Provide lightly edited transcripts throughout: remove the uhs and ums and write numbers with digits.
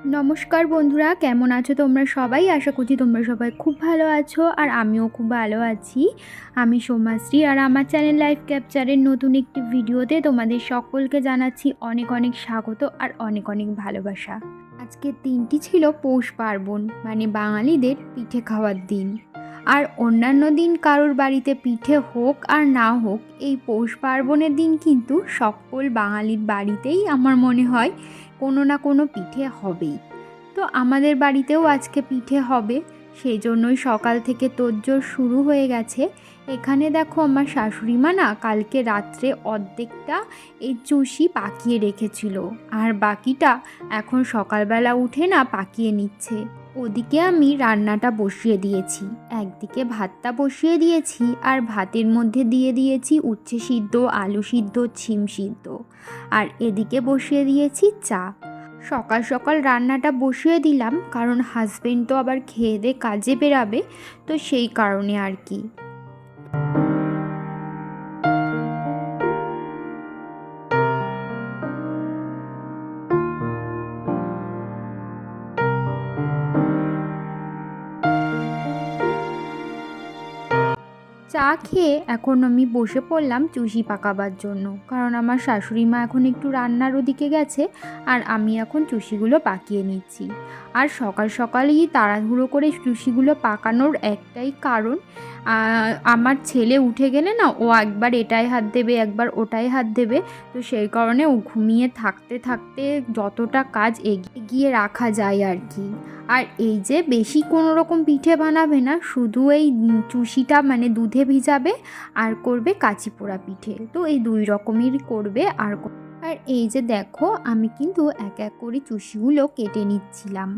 নমস্কার বন্ধুরা, কেমন আছো তোমরা সবাই? আশা করছি তোমরা সবাই খুব ভালো আছো আর আমিও খুব ভালো আছি। আমি সোমাশ্রী আর আমার চ্যানেল লাইফ ক্যাপচারের নতুন একটি ভিডিওতে তোমাদের সকলকে জানাচ্ছি অনেক অনেক স্বাগত আর অনেক অনেক ভালোবাসা। আজকের দিনটি ছিল পৌষ পার্বণ, মানে বাঙালিদের পিঠে খাওয়ার দিন। আর অন্যান্য দিন কারোর বাড়িতে পিঠে হোক আর না হোক, এই পৌষ পার্বণের দিন কিন্তু সকল বাঙালির বাড়িতেই আমার মনে হয় কোনো না কোনো পিঠে হবেই। তো আমাদের বাড়িতেও আজকে পিঠে হবে, সেই জন্যই সকাল থেকে তোড়জোড় শুরু হয়ে গেছে। এখানে দেখো আমার শাশুড়ি মা না কালকে রাত্রে অর্ধেকটা এই চুষি পাকিয়ে রেখেছিল, আর বাকিটা এখন সকালবেলা উঠে না পাকিয়ে নিচ্ছে। ওদিকে আমি রান্নাটা বসিয়ে দিয়েছি, একদিকে ভাতটা বসিয়ে দিয়েছি আর ভাতের মধ্যে দিয়ে দিয়েছি উচ্ছে সিদ্ধ, আলু সিদ্ধ, ছিম সিদ্ধ, আর এদিকে বসিয়ে দিয়েছি চা। সকাল সকাল রান্নাটা বসিয়ে দিলাম কারণ হাজবেন্ড তো আবার খেয়ে দিয়ে কাজে বেরাবে, তো সেই কারণে আর কি। চা খেয়ে এখন আমি বসে পড়লাম চুষি পাকাবার জন্য, কারণ আমার শাশুড়ি মা এখন একটু রান্নার ওদিকে গেছে আর আমি এখন চুষিগুলো পাকিয়ে নিচ্ছি। আর সকাল সকালই তাড়াহুড়ো করে চুষিগুলো পাকানোর একটাই কারণ, আমার ছেলে উঠে গেলে না ও একবার এটায় হাত দেবে একবার ওটায় হাত দেবে, তো সেই কারণে ও ঘুমিয়ে থাকতে থাকতে যতটা কাজ এগিয়ে রাখা যায় আর কি। আর এই যে বেশি কোনো রকম পিঠে বানাবে না, শুধু এই চুষিটা মানে দুধে ভিজাবে আর করবে কাঁচি পোড়া পিঠে, তো এই দুই রকমেরই করবে। আর এই যে দেখো আমি কিন্তু এক এক করে চুষিগুলো কেটে নিচ্ছিলাম।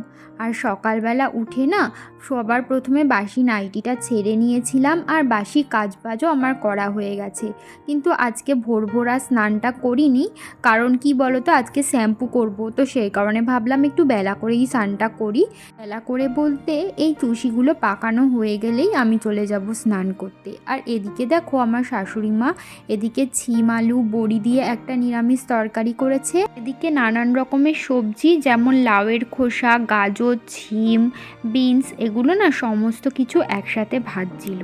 আর সকালবেলা উঠে না সবার প্রথমে বাসি নাইটিটা ছেড়ে নিয়েছিলাম, আর বাসি কাজবাজও আমার করা হয়ে গেছে। কিন্তু আজকে ভোর ভোর আর স্নানটা করিনি, কারণ কি বলো তো, আজকে শ্যাম্পু করব, তো সেই কারণে ভাবলাম একটু বেলা করেই স্নানটা করি। বেলা করে বলতে এই চুষিগুলো পাকানো হয়ে গেলেই আমি চলে যাব স্নান করতে। আর এদিকে দেখো আমার শাশুড়ি মা এদিকে ছিম আলু বড়ি দিয়ে একটা নিরামিষ তরকারি করেছে, এদিকে নানান রকমের সবজি যেমন লাউয়ের খোসা, গাজর, ছিম, বিনস, এগুলো না সমস্ত কিছু একসাথে ভাজছিল।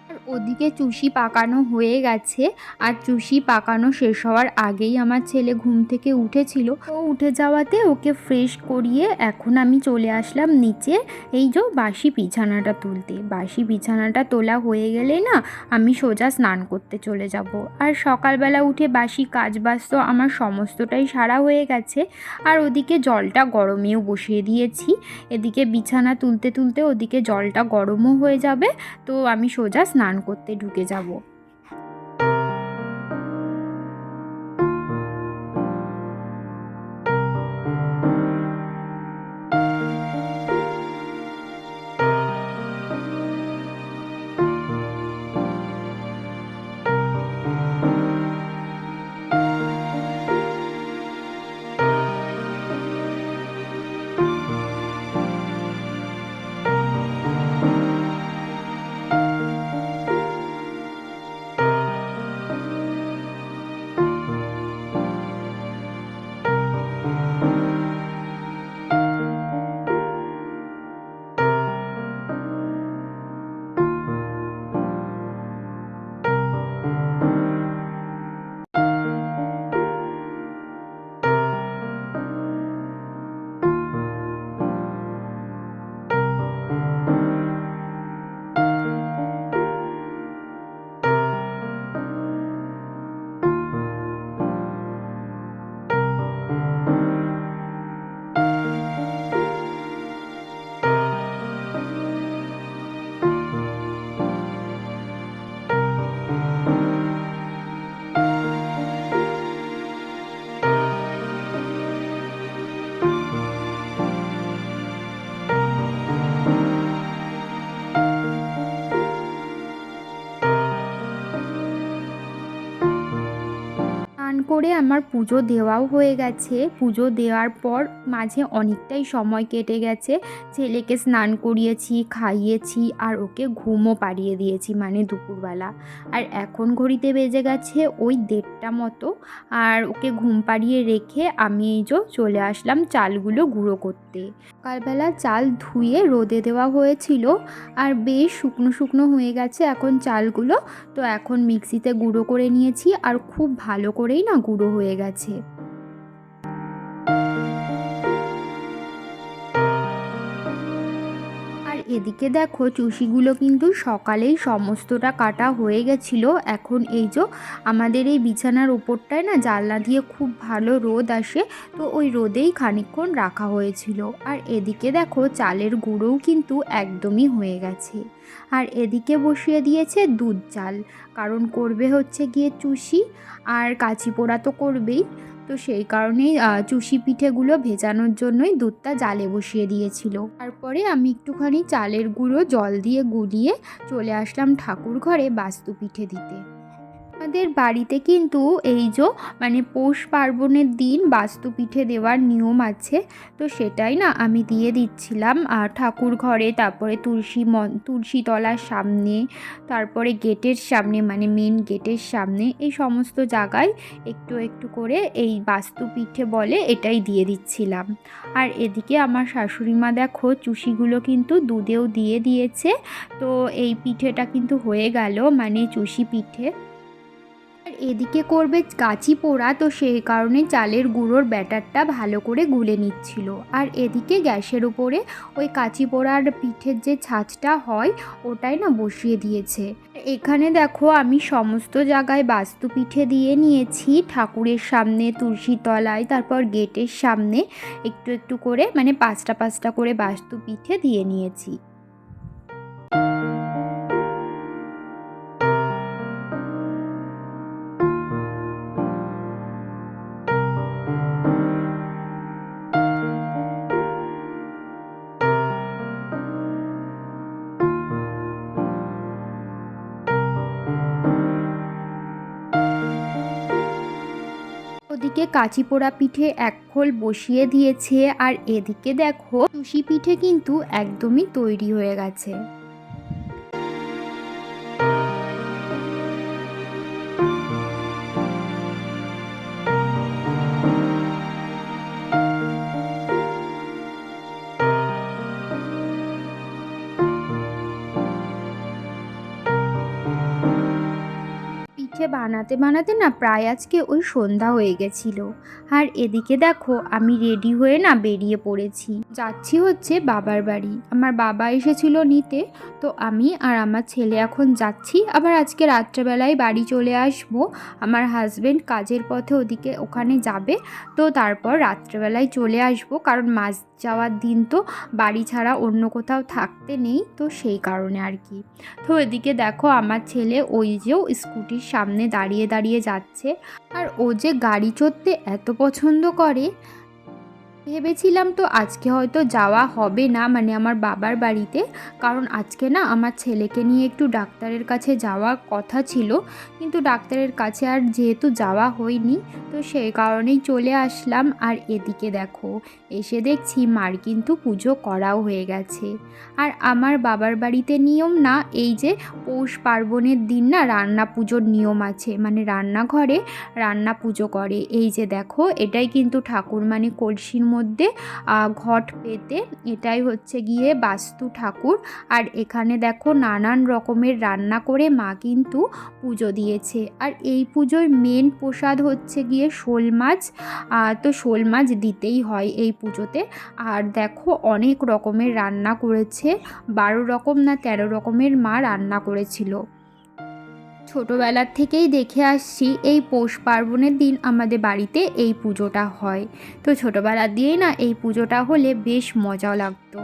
আর ওদিকে চুষি পাকানো হয়ে গেছে, আর চুষি পাকানো শেষ হওয়ার আগেই আমার ছেলে ঘুম থেকে উঠেছিল, তো উঠে যাওয়াতে ওকে ফ্রেশ করিয়ে এখন আমি চলে আসলাম নিচে এই যে বাসি বিছানাটা তুলতে। বাসি বিছানাটা তোলা হয়ে গেলে না আমি সোজা স্নান করতে চলে যাব। আর সকালবেলা উঠে বাসি কাজবাজ তো আমার সমস্তটাই সারা হয়ে গেছে। আর ওদিকে জলটা গরমেও বসিয়ে দিয়েছি, এদিকে বিছানা তুলতে তুলতে ওদিকে জলটা গরমও হয়ে যাবে, তো আমি সোজা স্নান করতে ঢুকে যাব। করে আমার পুজো দেওয়াও হয়ে গেছে। পুজো দেওয়ার পর মাঝে অনেকটাই সময় কেটে গেছে। ছেলেকে স্নান করিয়েছি, খাইয়েছি আর ওকে ঘুমও পাড়িয়ে দিয়েছি, মানে দুপুরবেলা। আর এখন ঘড়িতে বেজে গেছে ওই 1:30টা মতো। আর ওকে ঘুম পাড়িয়ে রেখে আমি এই যে চলে আসলাম চালগুলো গুঁড়ো করতে। সকালবেলা চাল ধুয়ে রোদে দেওয়া হয়েছিল, আর বেশ শুকনো শুকনো হয়ে গেছে এখন চালগুলো। তো এখন মিক্সিতে গুঁড়ো করে নিয়েছি, আর খুব ভালো করেই না গুঁড়ো হয়ে গেছে। আর এদিকে দেখো চুষিগুলো কিন্তু সকালেই সমস্তটা কাটা হয়ে গেছিলো। এখন এই যে আমাদের এই বিছানার ওপরটায় না জানলা দিয়ে খুব ভালো রোদ আসে, তো ওই রোদেই খানিকক্ষণ রাখা হয়েছিল। আর এদিকে দেখো চালের গুঁড়োও কিন্তু একদমই হয়ে গেছে। আর এদিকে বসিয়ে দিয়েছে দুধ চাল, কারণ করবে হচ্ছে গিয়ে চুষি, আর কাচি পোড়া তো করবেই। তো সেই কারণেই চুষি পিঠেগুলো ভেজানোর জন্যই দুধটা জালে বসিয়ে দিয়েছিল। তারপরে আমি একটুখানি চালের গুঁড়ো জল দিয়ে গুলিয়ে চলে আসলাম ঠাকুর ঘরে বাস্তু পিঠে দিতে। আমাদের বাড়িতে কিন্তু এই যে মানে পৌষ পার্বণের দিন বাস্তু পিঠে দেওয়ার নিয়ম আছে, তো সেটাই না আমি দিয়ে দিচ্ছিলাম আর ঠাকুর ঘরে, তারপরে তুলসী তলার সামনে, তারপরে গেটের সামনে মানে মেন গেটের সামনে, এই সমস্ত জায়গায় একটু একটু করে এই বাস্তু পিঠে বলে এটাই দিয়ে দিচ্ছিলাম। আর এদিকে আমার শাশুড়ি মা দেখো চুষিগুলো কিন্তু দুধেও দিয়ে দিয়েছে। তো এই পিঠেটা কিন্তু হয়ে গেল, মানে চুষি পিঠে। আর এদিকে করবে কাচি পোড়া, তো সেই কারণে চালের গুঁড়োর ব্যাটারটা ভালো করে গুলে নিচ্ছিল। আর এদিকে গ্যাসের উপরে ওই কাচি পোড়ার পিঠের যে ছাঁচটা হয় ওটাই না বসিয়ে দিয়েছে। এখানে দেখো আমি সমস্ত জায়গায় বাস্তু পিঠে দিয়ে নিয়েছি, ঠাকুরের সামনে, তুলসী তলায়, তারপর গেটের সামনে একটু একটু করে, মানে 5টা 5টা করে বাস্তু পিঠে দিয়ে নিয়েছি। ওদিকে কাচি পোড়া পিঠে এক খোল বসিয়ে দিয়েছে, আর এদিকে দেখো চুষি পিঠে কিন্তু একদমই তৈরি হয়ে গেছে। পিঠে বানাতে বানাতে না প্রায় আজকে ওই সন্ধ্যা হয়ে গেছিল। আর এদিকে দেখো আমি রেডি হয়ে না বেরিয়ে পড়েছি, যাচ্ছি হচ্ছে বাবার বাড়ি। আমার বাবা এসেছিল নিতে, তো আমি আর আমার ছেলে এখন যাচ্ছি। আবার আজকে রাত্রেবেলায় বাড়ি চলে আসবো। আমার হাজবেন্ড কাজের পথে ওখানে যাবে, তো তারপর রাত্রেবেলায় চলে আসবো, কারণ মাঝ যাওয়ার দিন তো বাড়ি ছাড়া অন্য কোথাও থাকতে নেই, তো সেই কারণে আর কি। তো এদিকে দেখো আমার ছেলে ওই যে স্কুটির সামনে দাঁড়িয়ে দাঁড়িয়ে যাচ্ছে। আর ও যে গাড়ি চড়তে এত পছন্দ করে, ভেবেছিলাম তো আজকে হয়তো যাওয়া হবে না, মানে আমার বাবার বাড়িতে, কারণ আজকে না আমার ছেলেকে নিয়ে একটু ডাক্তারের কাছে যাওয়ার কথা ছিল, কিন্তু ডাক্তারের কাছে আর যেহেতু যাওয়া হয়নি, তো সেই কারণেই চলে আসলাম। আর এদিকে দেখো এসে দেখছি মার কিন্তু পুজো করাও হয়ে গেছে। আর আমার বাবার বাড়িতে নিয়ম না, এই যে পৌষ পার্বণের দিন না রান্না পুজোর নিয়ম আছে, মানে রান্নাঘরে রান্না পুজো করে। এই যে দেখো এটাই কিন্তু ঠাকুর, মানে কলসির মধ্যে ঘট পেতে, এটাই হচ্ছে গিয়ে বাস্তু ঠাকুর। আর এখানে দেখো নানান রকমের রান্না করে মা কিন্তু পুজো দিয়েছে। আর এই পুজোর মেন প্রসাদ হচ্ছে গিয়ে শোল মাছ, তো শোল মাছ দিতেই হয় এই পুজোতে। আর দেখো অনেক রকমের রান্না করেছে, 12 রকম না 13 রকমের মা রান্না করেছিল। ছোটোবেলার থেকেই দেখে আসছি এই পৌষ পার্বণের দিন আমাদের বাড়িতে এই পুজোটা হয়, তো ছোটোবেলা দিয়েই না এই পুজোটা হলে বেশ মজা লাগতো।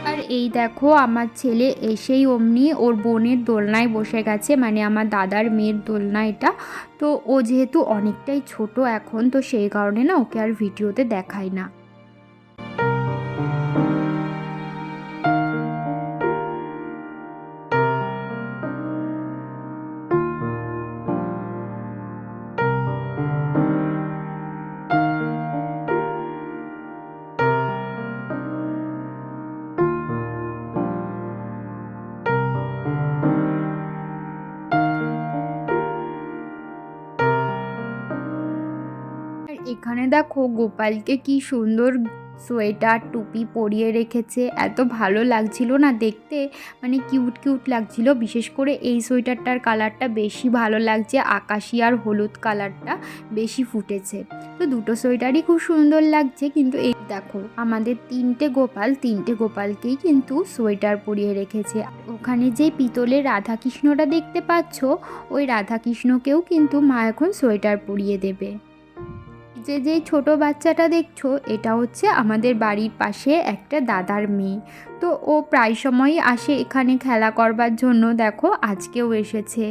আর এই দেখো আমার ছেলে এসেই অমনি ওর বোনের দোলনায় বসে গেছে, মানে আমার দাদার মেয়ের দোলনা এটা। তো ও যেহেতু অনেকটাই ছোট এখন, তো সেই কারণে না ওকে আর ভিডিওতে দেখাই না। আর এখানে দেখো গোপালকে কি সুন্দর সোয়েটার টুপি পরিয়ে রেখেছে, এত ভালো লাগছিল না দেখতে, মানে কিউট কিউট লাগছিল। বিশেষ করে এই সোয়েটারটার কালারটা বেশি ভালো লাগছে, আকাশি আর হলুদ কালারটা বেশি ফুটেছে। তো দুটো সোয়েটারই খুব সুন্দর লাগছে। কিন্তু এই দেখো আমাদের তিনটে গোপালকেই কিন্তু সোয়েটার পরিয়ে রেখেছে। ওখানে যে পিতলের রাধাকৃষ্ণটা দেখতে পাচ্ছ, ওই রাধাকৃষ্ণকেও কিন্তু মা এখন সোয়েটার পরিয়ে দেবে। যেই ছোট বাচ্চাটা দেখছো, এটা হচ্ছে আমাদের বাড়ির পাশে একটা দাদার মেয়ে। তো ও প্রায় সময়ই আসে এখানে খেলা করবার জন্য, দেখো আজকেও এসেছে।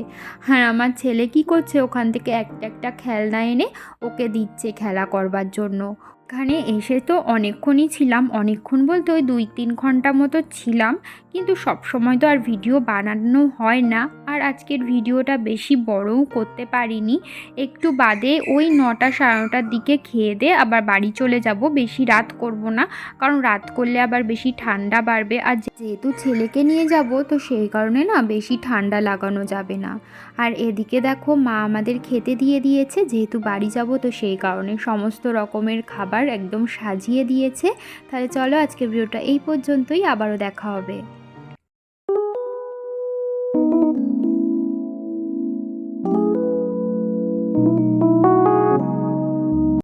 হ্যাঁ, আমার ছেলে কি করছে, ওখান থেকে একটা একটা খেলনা এনে ওকে দিচ্ছে খেলা করবার জন্য। এখানে এসে তো অনেকক্ষণই ছিলাম, অনেকক্ষণ বলতে ওই 2-3 ঘন্টা মতো ছিলাম। কিন্তু সব সময় তো আর ভিডিও বানানো হয় না, আর আজকের ভিডিওটা বেশি বড়ও করতে পারিনি। একটু বাদে ওই 9টা 9:30টার দিকে খেয়ে দিয়ে আবার বাড়ি চলে যাব, বেশি রাত করব না, কারণ রাত করলে আবার বেশি ঠান্ডা বাড়বে। আর যেহেতু ছেলেকে নিয়ে যাব, তো সেই কারণে না বেশি ঠান্ডা লাগানো যাবে না। আর এদিকে দেখো মা আমাদের খেতে দিয়ে দিয়েছে, যেহেতু বাড়ি যাব তো সেই কারণে সমস্ত রকমের খাবার একদম সাজিয়ে দিয়েছে। তাহলে চলো আজকের ভিডিওটা এই পর্যন্তই, আবারও দেখা হবে।